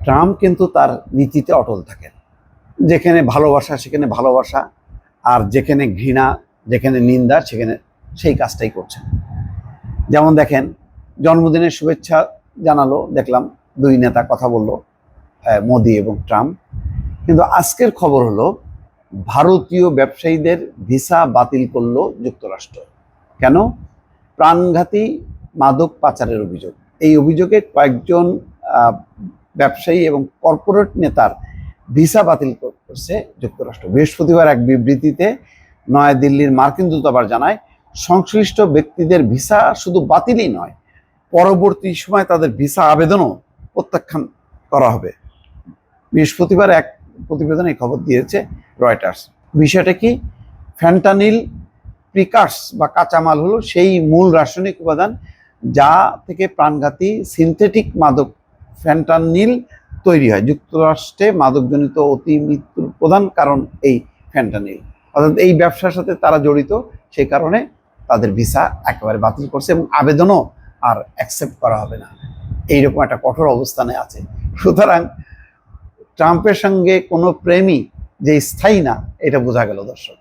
Trump কিন্তু তার নীতিতে অটল থাকেন। যেখানে ভালোবাসা সেখানে ভালোবাসা, আর যেখানে ঘৃণা, যেখানে নিন্দা, সেখানে সেই কাজটাই করছেন। যেমন দেখেন, জন্মদিনের শুভেচ্ছা জানালো, দেখলাম দুই নেতা কথা বলল, মোদি এবং ট্রাম্প। কিন্তু আজকের খবর হলো ভারতীয় ব্যবসায়ীদের ভিসা বাতিল করলো যুক্তরাষ্ট্র। কেন? প্রাণঘাতী মাদক পাচারের অভিযোগ। এই অভিযোগে কয়েকজন ব্যবসায়ী এবং কর্পোরেট নেতার ভিসা বাতিল করছে যুক্তরাষ্ট্র। বৃহস্পতিবার এক বিবৃতিতে নয়াদিল্লির মার্কিন দূতাবাস জানায়, সংশ্লিষ্ট ব্যক্তিদের ভিসা শুধু বাতিলই নয়, পরবর্তী সময় তাদের ভিসা আবেদনও প্রত্যাখ্যান করা হবে। বৃহস্পতিবার এক প্রতিবেদনে খবর দিয়েছে রয়টার্স। বিষয়টা কি? ফ্যান্টানিল প্রিকার্স বা কাঁচামাল হলো সেই মূল রাসায়নিক উপাদান যা থেকে প্রাণঘাতী সিনথেটিক মাদক ফ্যান্টানিল তৈরি হয়। যুক্তরাষ্ট্রে মাদকজনিত অতি মৃত্যুর প্রধান কারণ এই ফ্যান্টানিল, অর্থাৎ এই ব্যবসার সাথে তারা জড়িত। সেই কারণে তাদের ভিসা একেবারে বাতিল করছে এবং আবেদনও আর অ্যাকসেপ্ট করা হবে না, এইরকম একটা কঠোর অবস্থানে আছে। সুতরাং ট্রাম্পের সঙ্গে কোনো প্রেমই যে স্থায়ী না, এটা বোঝা গেল দর্শক।